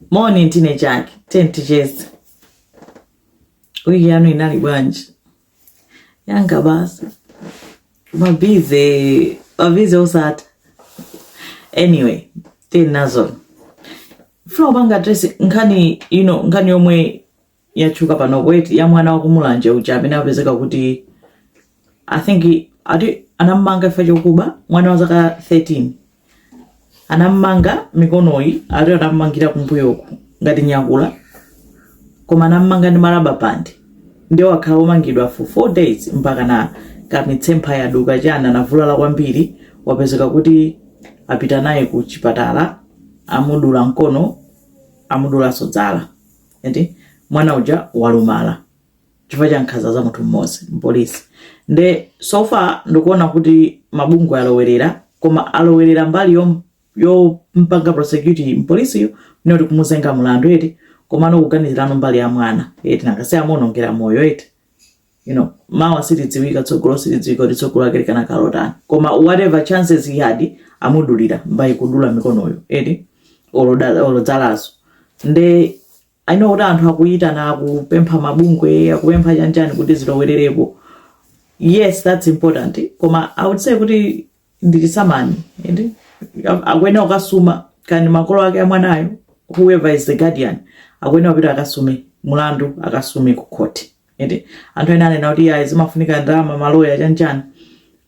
Morning teenage yake 10 teachers. Wiki yanu inali bwanji. Yanga basi. Mabize usata. Anyway, nazo. Flow banga dress nkani nkani yomwe yachuka pano wait ya mwana wakumulanje uchabe napezeka kuti I think anamanga faje kuba mwana wa zaka 13. Anamanga mikonoi ari anamangira kumbuyoku ngati nyakula koma anamanga ndi maraba pandi ndio akhawo mangidwa for 4 days mpaka na kamitsempa ya duka jana navulala kwambiri wapezeka kuti apita naye ku chipatala amudula mkono amudula sodzala enti mwana uja walumala chifukwa cha nkhaza za munthu mmodzi mpolisi nde so far ndikuona kuti mabungu alowerera koma alowerera mbali yo mpanga prosecute mpolisi yo noti kumuzenga mulandu eti koma no kuganizirano mbali ya mwana eti nakase amonongera moyo eti mawa sitidziwika tsogolo sitidziwika kuti tsogolo ake kana kalotani koma whatever chances he had amudulira mbai kudula mikonoyo eti olodzalazo nde I know kuti anthu akuita na kupempha mabungwe akupempha chanjani kuti zilowererepo. Yes, that's important. Koma I would say kuti ndilisamani eti akwena ukasuma kani makolo ake amwanayo whoever is the guardian akwena upita akasume mulandu akasume ku court eti anthu ena anena kuti ya zimafunika ndalama maloya chanjani.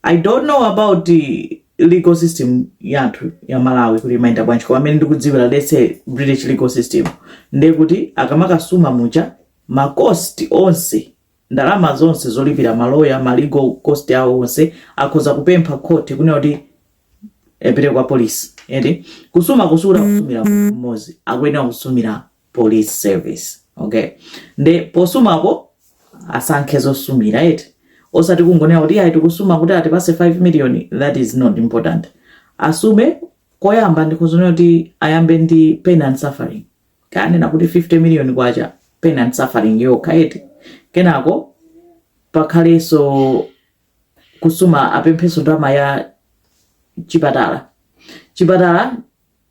I don't know about the legal system yathu ya Malawi kuti maenda bwanji kwa amene ndikudziwira let's say British legal system nde kuti akamakasuma muja ma cost onse ndalama zonse zolipira maloya ma legal cost yawo onse akhoza kupempha court kunena kuti epite kwa police eti kusumira mmozi akwena kusumira police service okay nde posumapo asankhezo sumira eti osati kungonena kuti ayi tikusuma kuti atipase 5 million that is not important asume koyamba ndikuzonena kuti ayambe ndi pain and suffering kanena kuti 50 million kwacha pain and suffering yokha eti kenako pakhaleso kusuma apempheso ndalama ya chipatala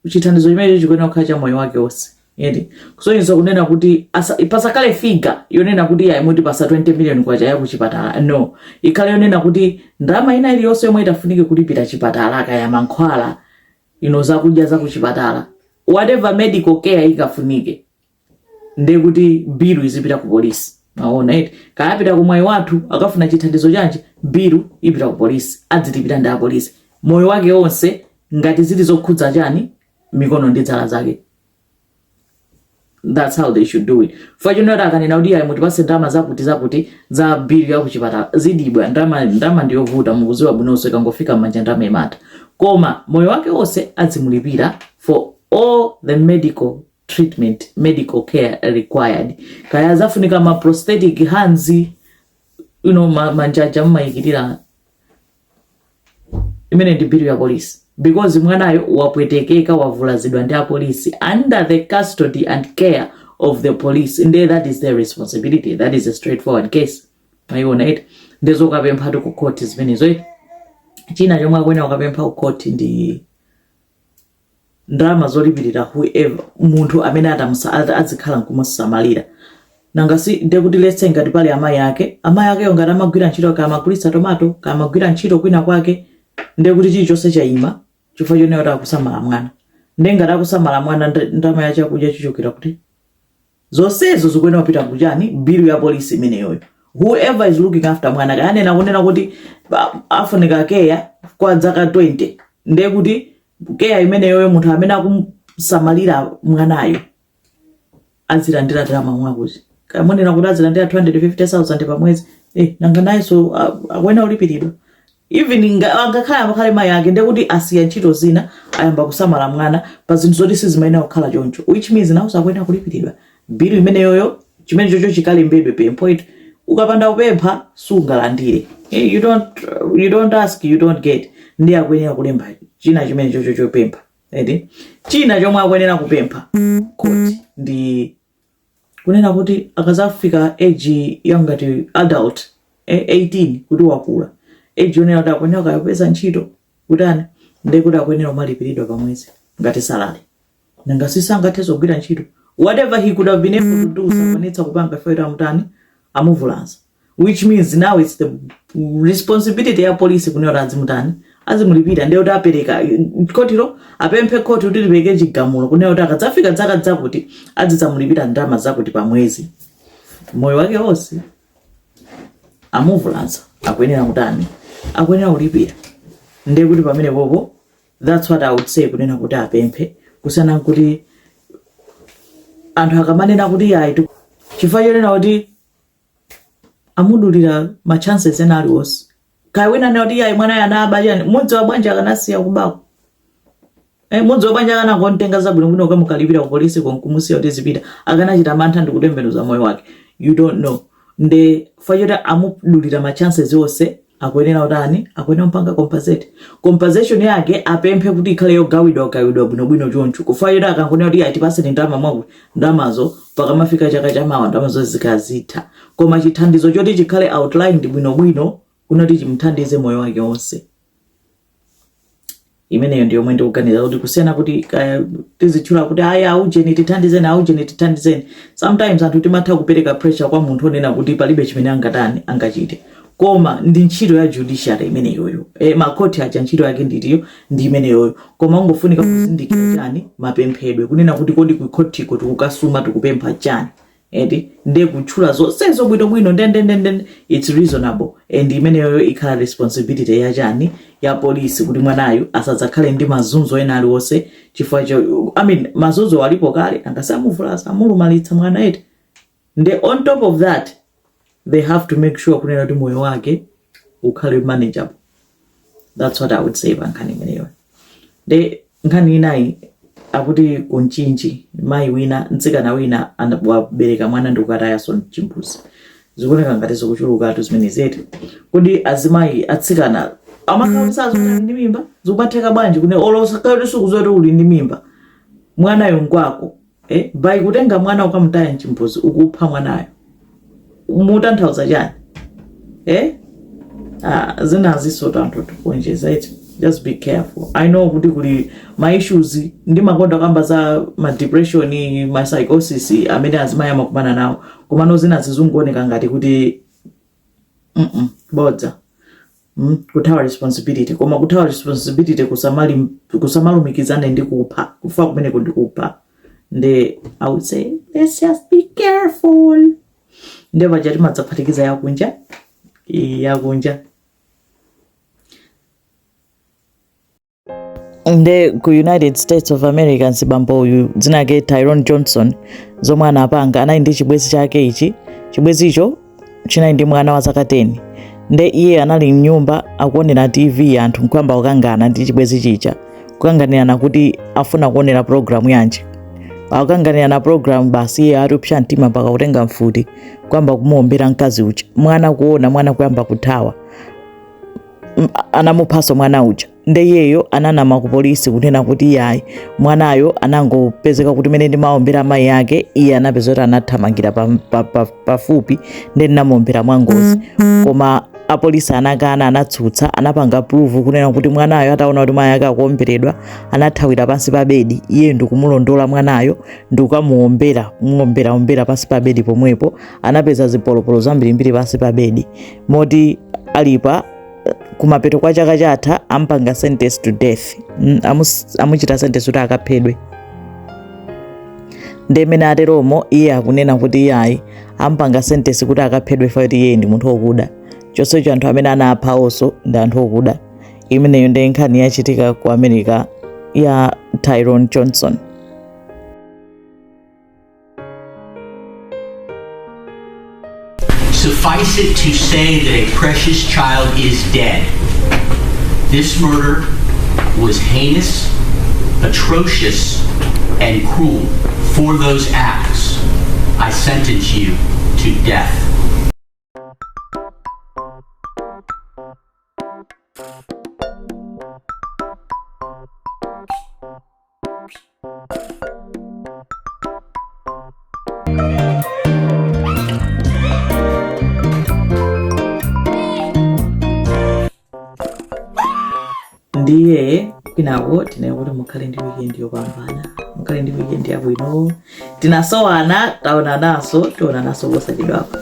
chithandizo chimene chikuyenera kukhala cha moyo wake wonse eti kusonyeza kunena kuti pasakale figa yonena kuti ya imuti pasa 20 million kwacha ya kuchipatala no ikhale yonena kuti ndalama ina iliyonse yomwe itafunike kulipira chipatala kaya mankhwala zakudya za kuchipatala whatever medical care ikafunike nde kuti bilu izipita ku polisi maona eti kayapita ku mwayi wathu akafuna chithandizo chanji bilu ipita ku polisi adzilipira ndi apolisi moyo wake wonse ngati zili zokhudza chani mikono ndi dzala zake. That's how they should do it. For you know that akanena kuti ayi mutipase ndalama zakuti za bill ya kuchipatala zidibwa ndalama ndiyovuta mukuziwa bwinonso ikangofika m'manja ndalama imata koma moyo wake wonse adzimulipira for all the medical treatment medical care required kaya zafunika ma prosthetic hands manjaja mmayikirira imene ndi bill ya police because mwanayo wapwetekeka wavulazidwa ndi apolisi under the custody and care of the police and that is their responsibility. That is a straightforward case. Mayiona eti ndezo kapempha ku court zimenezo eti china chomwe akwena ukapempha ku court ndi ndalama zolipirira whoever munthu amene adzikhala nkumusamalira nangasi ndekuti let's say ngati pali amayi ake ngati amagwira ntchito kama kulisa tomato kama gwira ntchito kwina kwake ndekuti chilichonse chayima chifukwa chonena kuti akusamala mwana ngati akusamala mwana ndalama ya chakudya chichokera kuti zonsezo zikuyenera kupita kuchani bill ya police imeneyo whoever is looking after mwana kanena kunena kuti afunika care kwa zaka 20 ndekuti care imeneyo munthu amene akusamalira mwanayo azilandira ndalama mwakuti kamonena kuti azilandira 250,000 pa mwezi nanga naye so akwena ulipiridwa even angakhala makhale mayi ake ndekuti asiya ntchito zina ayamba kusamala mwana pa zinthu zoti sizimayenera kukhala choncho which means nawo sakwena kulipiridwa bill imeneyoyo chimene chocho chikalembedwe pempho ito ukapanda kupempha sungalandire you don't ask you don't get ndi akwenera kulemba china chimene chocho chopempha eti china chomwe akwenera kupempha court ndi kunena kuti akazafika age yangati adult 18 kuti wakula age yonena kuti akwenera kuyapeza ntchito kutani ndekuti akwenera umalipiridwa pa mwezi ngati salary nanga sisangathezo kugwira ntchito. Whatever he could have been able to do sakwanitsa kupanga foita mutani amuvulanza, which means now it's the responsibility ya police kunena azimutani azimulipira ndio tapereka kotiro apemphe koti kuti libeke chigamulo kunena kuti akadzafika dzaka dzakuti adzitsamulipira ndalama zakuti pa mwezi moyo wake wonse amuvulanza akwenera mutani akwenera ulipira. Ndiye kuti pamene popo that's what I would say kunena kuti apemphe kusana kuti anthu akamanena kuti ayi chifukwa chonena kuti amudulira ma chances ena aliwonse. Kaya wina na kuti ayi mwana yana abajani mudzi wa bwanja akanasiya kubako. Mudzi wa bwanja kana kontenga zabwino kuno kwamukalipira ku polisi konkumusiya kuti zipita akanachita mantha ndi kutembenuza moyo wake. You don't know. Nde fayota amudulira ma chances yonse akwenera utani akwenera mpanga compensation yake apemphe kuti ikhale yogawidwa bwino choncho kufayira akangonera kuti atipase ndalama mwaku ndamazo pakamafika chaka chamawa ndamazo zikazitha koma chithandizo choti chikhale outlined bwino kunoti chimthandize moyo wake wonse. Imeneyo ndiyo mwendo kuganiza kuti kusiyana kuti tizichula kuti aya aujeni tithandizeni sometimes anthu timatha kupereka pressure kwa munthu onena kuti palibe chimene angachite. Koma ndi ntchito ya judiciary imeneyoyo. Makoti acha ntchito yake ndiyo ndi imeneyoyo. Koma ungofunika kuzindikira chani mapemphedwe kunena kuti kodi ku kotiko tikukasuma tikupempha chani. Nde kutchula zonsezo bwino ndende it's reasonable and imeneyoyo ikhala responsibility ya chani ya polisi kuti mwanayo asadzakhale ndi mazunzo ena aliwonse chifukwa cho mazunzo alipo kale angasamuvulasa amulumalitsa mwana eti. Nde on top of that they have to make sure kunena kuti moyo wake ukhale manageable. That's what I would say bankhani imeneyo. Nde nkhani inayi akuti kunchinji mai wina nzikana wina anabereka mwana ndukataya son chimbuzi zikoneka ngati zokuchuluka tu zimene zetu kodi azimayi atsikana amakausazo ndi mimba zikubatheka bwanji kune olosa kayo sukuzoti uli ndi mimba mwanayo nkwako bai kutenga mwana ukamutaya mchimbuzi ukupha mwanayo umutanthauza chani zinazisota anthu tukonjeza eti. Just be careful. I know kuti kuli my issues ndi makonda kamba za ma depression ma psychosis amene azimaya makumana nawo koma no zina zizunguoneka ngati kuti bodza kuthawa responsibility koma kuthawa responsibility kusamalumikizana ndi kupha kufa kumene ndi kupha. Nde I would say let's just be careful. Nde bajati madzaphatikiza yakunja nde ku United States of America nsibambo uyu dzinake Tyrone Johnson zomwe anapanga anayi ndi chibwezi chake ichi. Chibwezi icho chinayi ndi mwana wa zaka 10. Nde iye anali mnyumba akuonera TV anthu nkwamba ukangana ndi chibwezi chicha kukanganirana kuti afuna kuonera program yanji. Akukanganira na program basi iye atupsha mtima mpaka kutenga mfuti kwamba kumuombera mkazi ucha. Mwana kuona mwana kuyamba kuthawa anamuphaso mwana ucha. Nde iyeyo ananama ku polisi kunena kuti yayi mwanayo anangopezeka kuti mene ndi maombera mai yake iye anapeza kuti anathamangira pafupi nde namuombera mwangozi. Koma apolisi anakana anatsutsa anapanga proof kunena kuti mwanayo ataona kuti mai yake akuomberedwa anathawira pansi pa bedi iye ndikumulondola mwanayo ndikukamuombera pansi pa bedi pomwepo anapeza zipolopolo zambirimbiri pansi pa bedi moti alipa kumapeto kwa chaka chatha ampanga sentence to death. Amuchita sentence kuti akaphedwe. Ndemene ateromo iye akunena kuti yayi ampanga sentence kuti akaphedwe fati iye ndi munthu wokuda. Chonsecho anthu amene anapha onso ndi anthu wokuda. Imeneyo ndi nkhani yachitika ku America ya Tyrone Johnson. Suffice it to say that a precious child is dead. This murder was heinous, atrocious, and cruel. For those acts, I sentence you to death. Ndiye kinabo tinayo kuti mukhale ndi weekend yopambana. mkale ndi weekend yabwino. Tinasowana taona naso posachedwapa.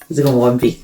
Zikomo kwambiri.